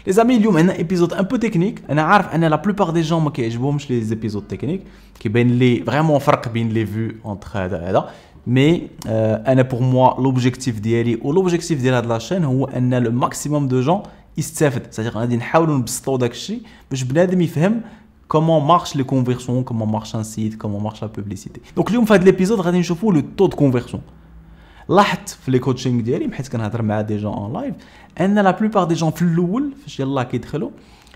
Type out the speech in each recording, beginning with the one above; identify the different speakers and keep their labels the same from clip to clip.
Speaker 1: Les amis, اليوم عندنا épisode un peu technique. انا عارف ان la plupart des gens ما كيعجبهمش les épisodes techniques كيبان لي vraiment فرق بين les vues entre هذا mais انا pour moi l'objectif ديالي والobjectif ديال هاد لا chaîne هو ان le maximum de gens يستافد. c'est-à-dire غادي نحاولوا نبسطوا داك الشيء باش بنادم يفهم comment marchent les conversions, comment marche un site, comment marche la publicité. Donc اليوم في هاد l'épisode غادي نشوفوا le taux de conversion. لاحظت في لي كوتشينغ ديالي حيت كنهضر مع دي جون اون لايف ان لا بلوبار دي جون في الاول فاش يلاه كيدخلوا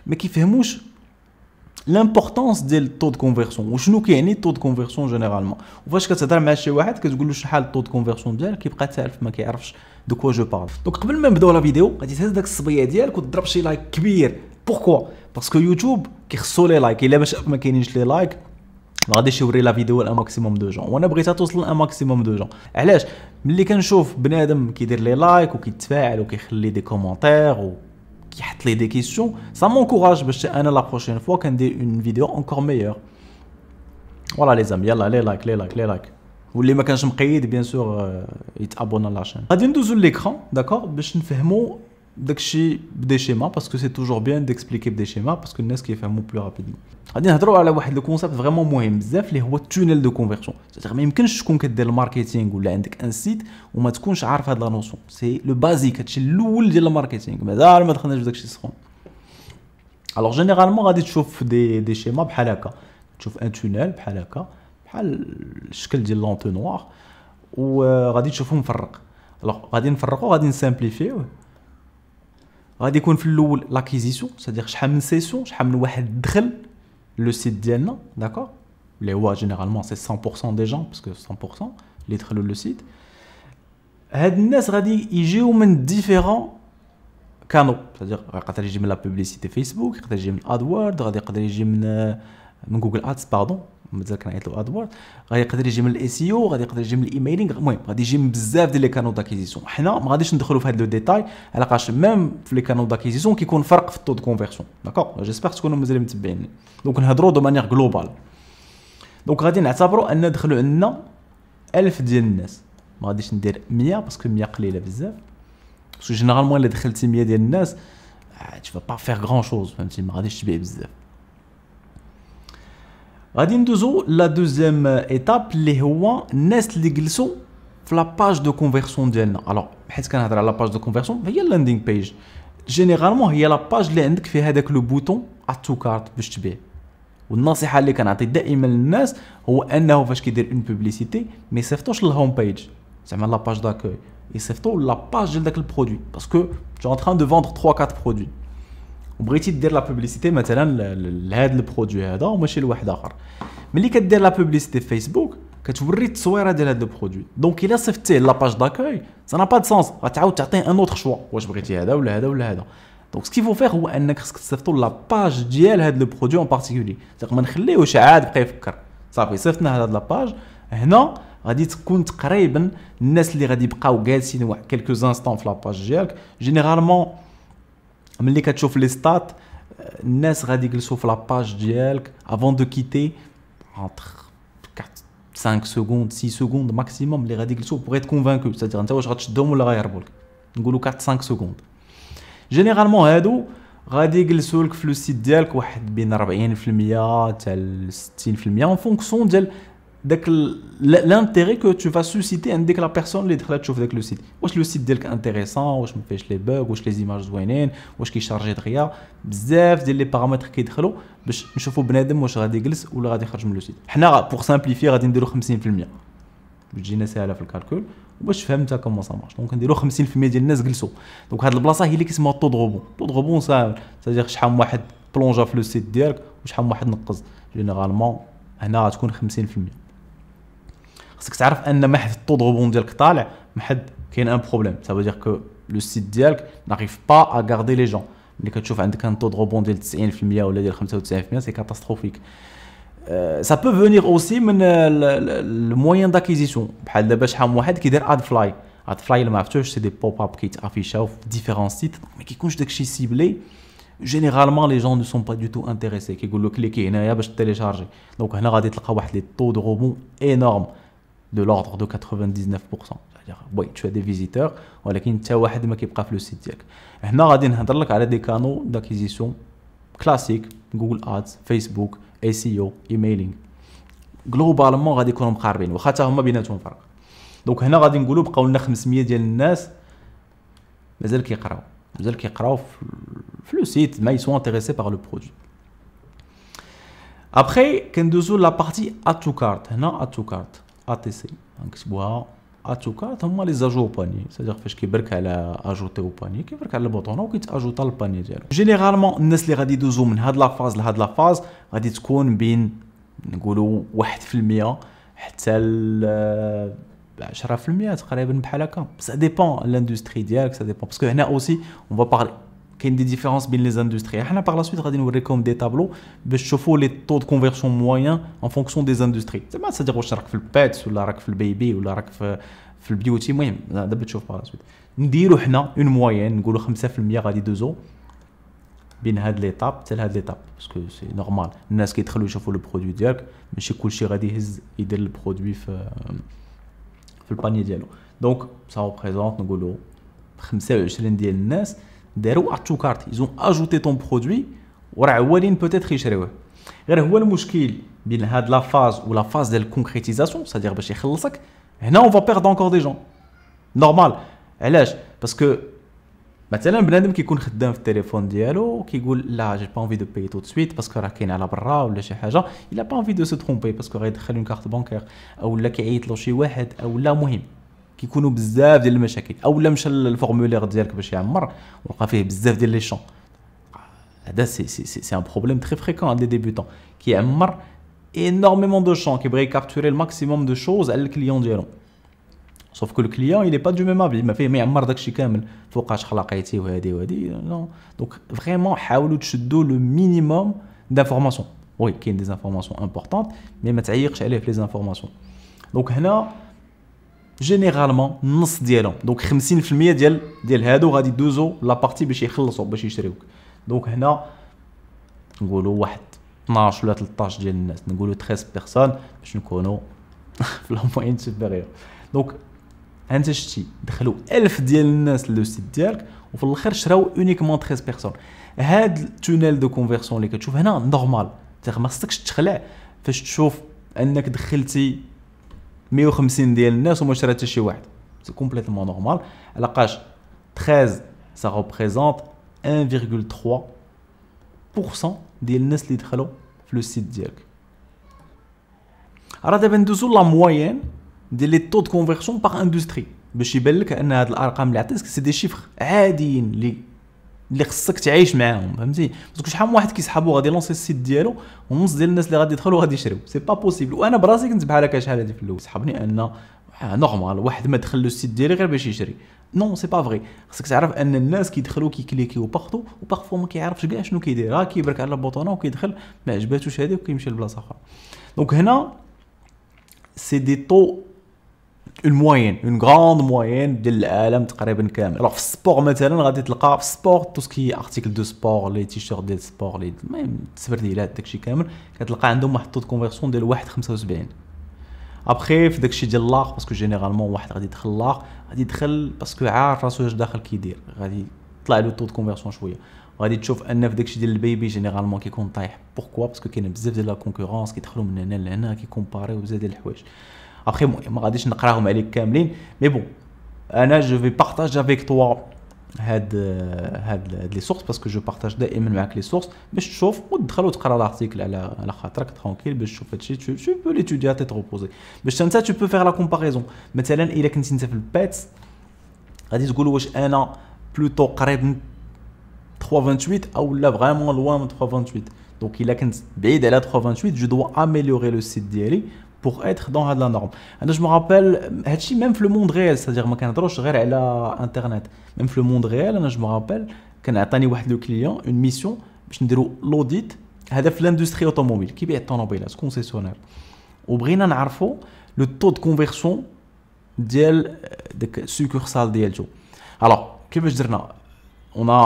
Speaker 1: ما كيفهموش لامبورطونس ديال الطو دو كونفيرسيون وشنو كيعني الطو دو كونفيرسيون جينيرالمون. وفاش كتهضر مع شي واحد كتقول له شحال الطو دو كونفيرسيون ديالك كيبقى تالف ما كيعرفش دو كوا جو بارل. دونك قبل ما نبداو لا فيديو غادي تهز داك الصبيه ديالك وتضرب شي لايك كبير. بوركوا باسكو يوتيوب كيخصو لي لايك الا باش ما كاينينش لي لايك ما غاديش يوري لا فيديو لان ماكسيموم دو جون وانا بغيتها توصل لان ماكسيموم دو جون. علاش؟ ملي كنشوف بنادم كيدير لي لايك وكيتفاعل وكيخلي دي كومونتير وكيحط لي دي كيسيون سا مونكوراج باش انا لا بروشين فوا كندير اون فيديو انكور ميور. فوالا لي زام يلا لي لايك لي لايك لي لايك واللي ما كانش مقيد بيان سور يتابونا لاشين. غادي ندوزو ليكران داكور باش نفهموا داكشي بدي شيما باسكو سي توجور بيان ديكسبليكي بدي شيما باسكو الناس كيفهموا بلو رابيدمون. غادي نهضروا على واحد لو كونسيبت فريمون مهم بزاف اللي هو التونيل دو كونفيرسيون. ما يمكنش تكون كدير الماركتينغ ولا عندك ان سيت وما تكونش عارف هاد لا نوسيون. سي لو بازيك هادشي الاول ديال الماركتينغ مازال ما دخلناش في داكشي السخون. الوغ جينيرالمون غادي تشوف دي شيما بحال هكا تشوف ان تونيل بحال هكا بحال الشكل ديال لونتونوار وغادي تشوفو مفرق. الوغ غادي نفرقو غادي نسامبليفيوه. غادي يكون في الاول لاكيزيسيون c'est-à-dire شحال من سيسيون شحال من واحد دخل لو سيت ديالنا داكور اللي هو جينيرالمون سي 100% دي جون باسكو 100% اللي دخلوا لو سيت. هاد الناس غادي يجيو من ديفيرون كانو c'est-à-dire يقدر يجي من لا بوبليسيتي فيسبوك يقدر يجي من ادوورد غادي يقدر يجي من جوجل ادز باردون مازال كنعيط له ادوورد غادي يقدر يجي من الاي سي او غادي يقدر يجي من الايميلينغ. المهم غادي يجي من بزاف ديال لي كانو داكيزيسيون. حنا ما غاديش ندخلوا في هاد لو ديتاي علاش ميم في لي كانو داكيزيسيون كيكون فرق في الطو دو كونفيرسيون داكور. جيسبر تكونوا مازال متبعين. دونك نهضروا دو مانيير جلوبال. دونك غادي نعتبروا ان دخلوا عندنا 1000 ديال الناس. ما غاديش ندير 100 باسكو 100 قليله بزاف باسكو جينيرالمون الا دخلتي 100 ديال الناس tu vas pas faire grand chose فهمتي ما غاديش تبيع بزاف. غادي ندوزو لا دوزيام ايتاب اللي هو الناس اللي جلسوا في لا باج دو كونفيرسيون ديالنا. الوغ حيت كنهضر على لا باج دو كونفيرسيون هي اللاندينغ بيج جينيرالمون هي لا باج اللي عندك فيها هذاك لو بوطون اد تو كارت باش تبيع. والنصيحه اللي كنعطي دائما للناس هو انه فاش كيدير اون بوبليسيتي ما يصيفطوش للهوم بيج زعما لا باج داكوي يصيفطوا لا باج ديال داك البرودوي باسكو tu es en train de vendre 3 4 برودوي وبغيتي دير لا بوبليسيتي مثلا لهذا البرودوي هذا وماشي لواحد اخر. ملي كدير لا بوبليسيتي في فيسبوك كتوري التصويره ديال هذا البرودوي. دونك الا صيفطتيه لا باج داكوي سا نا با دو سونس غتعاود تعطيه ان اوتر شوا واش بغيتي هذا ولا هذا ولا هذا. دونك سكي فو فيغ هو انك خصك تصيفطوا لا باج ديال هذا البرودوي اون بارتيكولي. ما نخليوش عاد بقى يفكر صافي صيفطنا هذا لا باج. هنا غادي تكون تقريبا الناس اللي غادي يبقاو جالسين واحد كلكو انستون في لا باج ديالك. جينيرالمون ملي كتشوف لي ستات الناس غادي يجلسوا في لا باج ديالك افون دو كيتي entre 4 5 secondes 6 secondes maximum اللي غادي يجلسوا بغيت être convaincu c'est-à-dire انت واش غتشدهم ولا غيهربوا لك نقولوا 4 5 secondes. جينيرالمون هادو غادي يجلسوا لك في لو سيت ديالك واحد بين 40% حتى 60% en fonction ديال داك l'intérêt que tu vas susciter عندك لا بيرسون اللي دخلت تشوف داك لو سيت. واش لو سيت ديالك انتريسون واش ما فيهش لي بوغ واش لي زيماج زوينين واش كيشارجي دغيا بزاف ديال لي بارامتر كيدخلوا باش نشوفوا بنادم واش غادي يجلس ولا غادي يخرج من لو سيت. حنا بور سامبليفي غادي نديرو 50% باش تجينا ساهله في الكالكول وباش فهمت كومون سا مارش. دونك نديرو 50% ديال الناس جلسوا. دونك هاد البلاصه هي اللي كيسموها طو دو روبون. طو دو روبون ساهل c'est-à-dire شحال من واحد بلونجا في لو سيت ديالك وشحال من واحد نقز. جينيرالمون هنا غتكون 50%. خصك تعرف ان ما حد الطو دو روبون ديالك طالع ما حد كاين ان بروبليم. ça veut dire que le site ديالك n'arrive pas à garder les gens. ملي كتشوف عندك ان طو دو روبون ديال 90% ولا ديال 95% سي كاتاستروفيك. ça peut venir aussi من le moyen d'acquisition بحال دابا شحال من واحد كيدير اد فلاي. اد فلاي اللي ما عرفتوش سي دي بوب اب كيتافيشاو في ديفيرون سيت ما كيكونش داكشي سيبلي. généralement les gens ne sont pas du tout intéressés كيقولوا كليكي هنايا باش تيليشارجي. دونك هنا غادي تلقى واحد لي طو دو روبون énorme de l'ordre de 99%. وي tu as des visiteurs ولكن حتى واحد ما كيبقى في لو سيت ديالك. هنا غادي نهضر لك على دي كانو داكيزيسيون كلاسيك جوجل ادز فيسبوك اي سي او ايميلينغ جلوبالمون غادي يكونوا مقاربين واخا حتى هما بيناتهم فرق. دونك هنا غادي نقولوا بقاو لنا 500 ديال الناس مازال كيقراو في لو سيت ما يسون انتريسي بار لو برودوي. ابخي كندوزو لا بارتي اتو كارت. هنا اتو كارت اتي سي نكتبوها اتو كارت هما لي زاجو باني سادير فاش كيبرك على اجوتي او باني كيبرك على البوطون وكيتاجوتا للباني ديالو. جينيرالمون الناس اللي غادي يدوزو من هاد لافاز لهاد لافاز غادي تكون بين نقولوا 1% حتى ل 10% تقريبا بحال هكا. سا ديبون لاندستري ديالك سا ديبون باسكو هنا اوسي اون فا بارلي كاين دي ديفيرونس بين لي زاندستري. حنا باغ لا سويت غادي نوريكم دي تابلو باش تشوفوا لي طو دو كونفيرسيون موين ان فونكسيون دي زاندستري. زعما سادير واش راك في البيتس ولا راك في البيبي ولا راك في البيوتي. المهم دابا تشوف باغ لا سويت نديرو حنا اون موين نقولوا 5% غادي يدوزو بين هاد ليطاب حتى لهاد ليطاب باسكو سي نورمال الناس كيدخلوا يشوفوا لو برودوي ديالك ماشي كلشي غادي يهز يدير البرودوي في الباني ديالو. دونك سا ريبريزونط نقولوا 25 ديال الناس داروا اتو كارت يزون اجوتي طون برودوي وراه عوالين بوتيتر يشريوه. غير هو المشكل بين هاد لا فاز ولا فاز ديال الكونكريتيزاسيون سادير باش يخلصك هنا اون فا بيرد انكور دي جون نورمال. علاش؟ باسكو مثلا بنادم كيكون خدام في التليفون ديالو كيقول لا جي با انفي دو باي تو دو سويت باسكو راه كاين على برا ولا شي حاجه الا با انفي دو سو ترومبي باسكو غيدخل اون كارت بانكير او لا كيعيط له شي واحد او لا. مهم كيكونوا بزاف ديال المشاكل او لا مشى للفورمولير ديالك باش يعمر وقع فيه بزاف ديال لي شون. هذا سي ان بروبليم تري فريكون عند لي ديبيوتون كيعمر énormément de champs كيبغي يكابتوري الماكسيموم دو شوز على الكليون ديالو. سوف كو الكليون il est pas du même avis ما فيه ما يعمر داكشي كامل فوقاش خلاقيتي وهادي نو. دونك فريمون حاولوا تشدوا لو مينيموم دانفورماسيون. وي كاين دي انفورماسيون امبورطونط مي ما تعيقش عليه في لي انفورماسيون. دونك هنا جينيرالمون النص ديالهم دونك 50% ديال هادو غادي يدوزو لا بارتي باش يخلصوا باش يشريوك. دونك هنا نقولوا واحد 12 ولا 13 ديال الناس نقولوا 13 بيرسون باش نكونوا في لا موين سوبيريور. دونك انت شتي دخلوا 1000 ديال الناس لو سيت ديالك وفي الاخر شراو اونيكمون 13 بيرسون. هاد التونيل دو كونفيرسيون اللي كتشوف هنا نورمال ما خصكش تخلع فاش تشوف انك دخلتي 150 ديال الناس وما شرا حتى شي واحد. سي كومبليتومون نورمال علاقاش 13 سا ريبريزونط 1.3% ديال الناس اللي دخلوا في لو سيت ديالك. راه دابا ندوزو لا موين ديال لي طو دو كونفيرسيون باغ اندستري باش يبان لك ان هاد الارقام اللي عطيتك سي دي شيفر عاديين اللي خصك تعيش معاهم فهمتي. باسكو شحال من واحد كيسحبوا غادي يلونسي السيت ديالو ونص ديال الناس اللي غادي يدخلوا غادي يشريو سي با بوسيبل. وانا براسي كنت بحال هكا شحال هادي في الاول سحبني ان نورمال واحد ما دخل لو السيت ديالي غير باش يشري. نو سي با فري. خصك تعرف ان الناس كيدخلوا كيكليكيو باغتو وبارفو ما كيعرفش كاع شنو كيدير راه كيبرك على البوطونه وكيدخل ما عجباتوش هذه وكيمشي لبلاصه اخرى. دونك هنا سي دي طو اون موين اون غراند موين ديال العالم تقريبا كامل. الوغ في السبور مثلا غادي تلقى في السبور تو سكي ارتيكل دو سبور لي تيشيرت ديال السبور لي المهم التسبرديلات داكشي كامل كتلقى عندهم واحد الطو كونفيرسيون ديال 1.75. ابخي في داكشي ديال لاغ باسكو جينيرالمون واحد غادي يدخل لاغ غادي يدخل باسكو عارف راسو واش داخل كيدير غادي يطلع له طو كونفيرسيون شويه. غادي تشوف ان في داكشي ديال البيبي جينيرالمون كيكون طايح. بوركوا باسكو كاين بزاف ديال لا كونكورونس كيدخلوا من هنا لهنا كيكومباريو بزاف ديال الحوايج. ابخي ما غاديش نقراهم عليك كاملين مي بون انا جو في بارطاج افيك توا هاد لي سورس باسكو جو بارطاج دائما معاك لي سورس باش تشوف وتدخل وتقرا لارتيكل على خاطرك ترونكيل باش تشوف هادشي تو بو ليتودي ا تيت روبوزي باش انت تو بو فيغ لا كومباريزون. مثلا الا كنتي انت في البيتس غادي تقول واش انا بلوتو قريب من 3.28 او لا فريمون لوان من 3.28. دونك الا كنت بعيد على 3.28 جو دوا اميليوري لو سيت ديالي pour être dans la norme. Je me rappelle, même le monde réel, c'est-à-dire que je ne regarde à Internet. Même le monde réel, je me rappelle, quand j'ai eu un client, une mission, je me dire l'audit, c'est l'industrie automobile, qui est automobile, c'est concessionnaire. Et nous savons le taux de conversion de la succursale d'Eljo. Alors, qu'est-ce que je dis? On a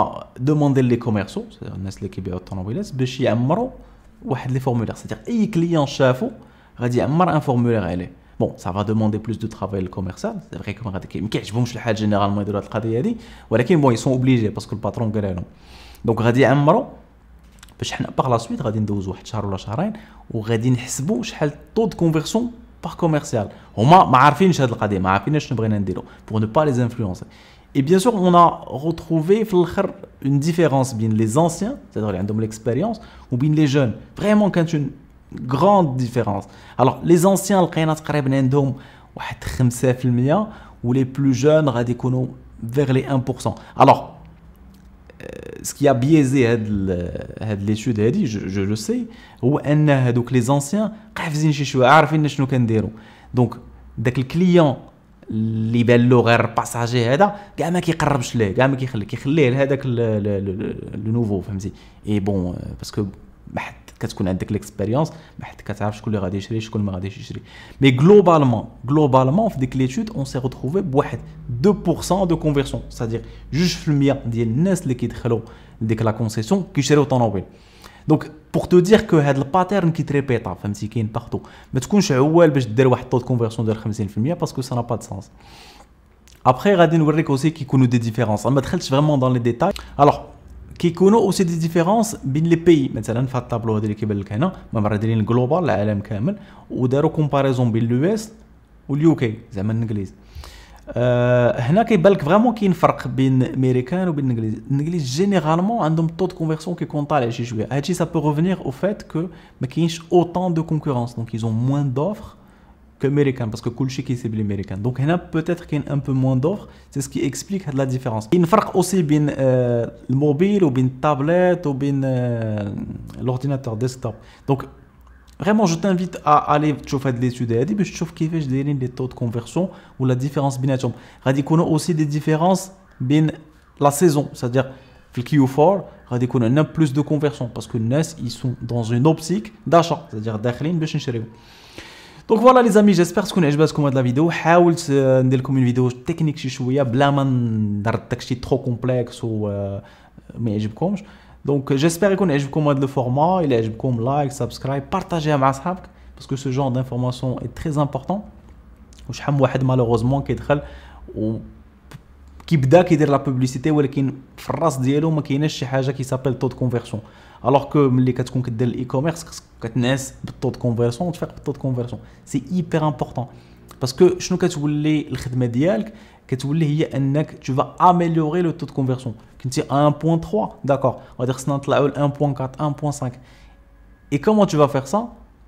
Speaker 1: demandé les commerciaux, c'est-à-dire les qui sont automobiles, de faire les formulaires. C'est-à-dire que les clients chafou غادي يعمر ان فورمولير عليه Bon, ça va demander plus de travail le commercial. C'est vrai que ما كيعجبهمش الحال généralement يديروا هذه القضيه هذه ولكن bon ils sont obligés parce que le patron قال لهم. Donc غادي يعمروا باش حنا باغ لا سويت غادي ندوزو واحد شهر ولا شهرين وغادي نحسبوا شحال طو دو كونفيرسيون باغ كوميرسيال. هما ما عارفينش هذه القضيه ما عارفينش شنو بغينا نديرو pour ne pas les influencer. Et bien sûr, on a retrouvé une différence bien les anciens, c'est-à-dire les gens de l'expérience, ou bien les jeunes. Vraiment, quand une grande différence. Alors, les anciens, لقينا تقريبا عندهم واحد 5% ou les plus jeunes غادي يكونوا vers les 1%. Alors, ce qui a biaisé هاد l'étude هادي, je le sais, هو ان هادوك les anciens قافزين شي شويه عارفين شنو كنديروا. Donc, داك الكليون اللي بان له غير باساجي هذا كاع ما كيقربش ليه كاع ما كيخليه لهذاك لو نوفو فهمتي. اي بون باسكو ما حد كتكون عندك ليكسبيريونس ما حد كتعرف شكون اللي غادي يشري شكون ما غاديش يشري. مي غلوبالمون في ديك ليتود اون سي روتروفي بواحد 2% دو كونفيرسيون سادير 2% ديال الناس اللي كيدخلوا لديك لا كونسيسيون كيشريو طوموبيل. دونك بور تو دير كو هاد الباترن كيتريبيطا فهمتي كاين بارتو ما تكونش عوال باش دير واحد طو كونفيرسيون ديال 50% باسكو سا نا با دو سانس. ابخي غادي نوريك اوسي كيكونوا دي ديفيرونس ما دخلتش فريمون دون لي ديتاي. الوغ كيكونوا اوسي دي ديفيرونس بين لي بيي مثلا في الطابلو هذا اللي كيبان لك هنا مرة دايرين جلوبال العالم كامل وداروا كومباريزون بين اليو اس واليو كي زعما الانجليز. هنا كيبان لك فريمون كاين فرق بين الامريكان وبين الانجليز. الانجليز جينيرالمون عندهم طو دو كونفيرسيون كيكون طالع شي شويه. هادشي سا بو ريفينير او فات كو ما كاينش اوطون دو كونكورونس دونك ايزون موان دوفر كامريكان باسكو كلشي كيسيب الامريكان. دونك هنا بوتيتر كاين ان بو موان دوفر سي سكي اكسبليك هاد لا ديفيرونس. كاين فرق اوسي بين الموبيل وبين التابلت وبين لورديناتور ديسكتوب. دونك Vraiment, je t'invite à aller تشوف هاد l'étude هادي باش تشوف كيفاش دايرين لي طو دو كونفيرسيون ولا ديفيرونس بيناتهم. غادي يكونوا اوسي دي ديفيرونس بين لا سيزون سادير في الكيو 4 غادي يكون عندنا بلوس دو كونفيرسيون باسكو الناس ils sont dans une optique d'achat سادير داخلين باش نشريو. دونك فوالا لي زامي جيسبر تكون عجباتكم هاد لا فيديو. حاولت ندير لكم فيديو تكنيك شي شويه بلا ما ندير داكشي ترو كومبلكس و ما يعجبكمش. Donc j'espère يكون عجبكم هذا الفورما. الى عجبكم لايك سبسكرايب بارطاجيها مع صحابك باسكو سو جون دانفورماسيون اي تري امبورطون. وشحال من واحد مالوغوزمون كيدخل و كيبدا كيدير لا بوبليسيتي ولكن في الراس ديالو ما كايناش شي حاجه كيسابيل طو دو كونفيرسيون. الوغ كو ملي كتكون كدير الاي كوميرس خصك كتنعس بالطو دو كونفيرسيون وتفيق بالطو دو كونفيرسيون. سي ايبر امبورطون باسكو شنو كتولي الخدمه ديالك كتولي هي انك tu vas améliorer le taux de conversion. كنتي 1.3 داكور غادي خصنا نطلعوا ل 1.4 1.5. et comment tu vas faire ça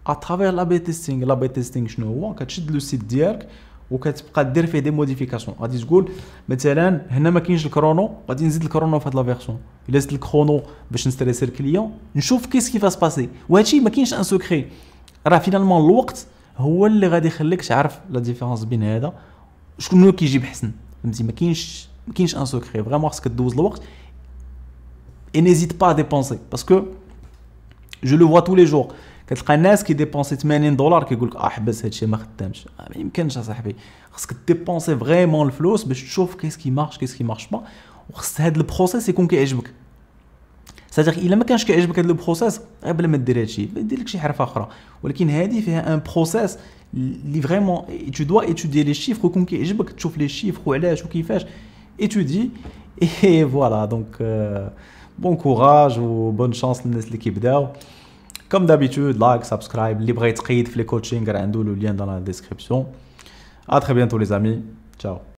Speaker 1: à travers la B testing. la B testing شنو هو كتشد لو سيت ديالك وكتبقى دير فيه دي موديفيكاسيون. غادي تقول مثلا هنا ما كاينش الكرونو غادي نزيد الكرونو في هاد لا فيرسيون. الا زدت الكرونو باش نستريسي الكليون نشوف كيس كيفاش باسي. وهادشي ما كاينش ان سوكري راه فينالمون الوقت هو اللي غادي يخليك تعرف لا ديفيرونس بين هذا شنو كيجيب حسن فهمتي. ما كاينش ان سوكري فريمون خصك دوز الوقت. et n'hésite pas à dépenser parce que je le vois tous les jours كتلقى الناس كيديبونسي $80 كيقول لك حبس هادشي ما خدامش. ما يمكنش اصاحبي خصك ديبونسي فريمون الفلوس باش تشوف كيس كي مارش با. وخص هاد البروسيس يكون كيعجبك سادير الا ما كانش كيعجبك هاد البروسيس غير بلا ما دير هادشي دير لك شي حرفه اخرى. ولكن هادي فيها ان بروسيس اللي فريمون tu dois étudier les chiffres ويكون كيعجبك تشوف لي شيفر وعلاش وكيفاش étudie. et voilà donc bon courage و bonne chance للناس اللي كيبداو. comme d'habitude like subscribe. اللي بغى يتقيد في لي كوتشينغ راه عنده لو لين dans la description. à très bientôt les amis. ciao.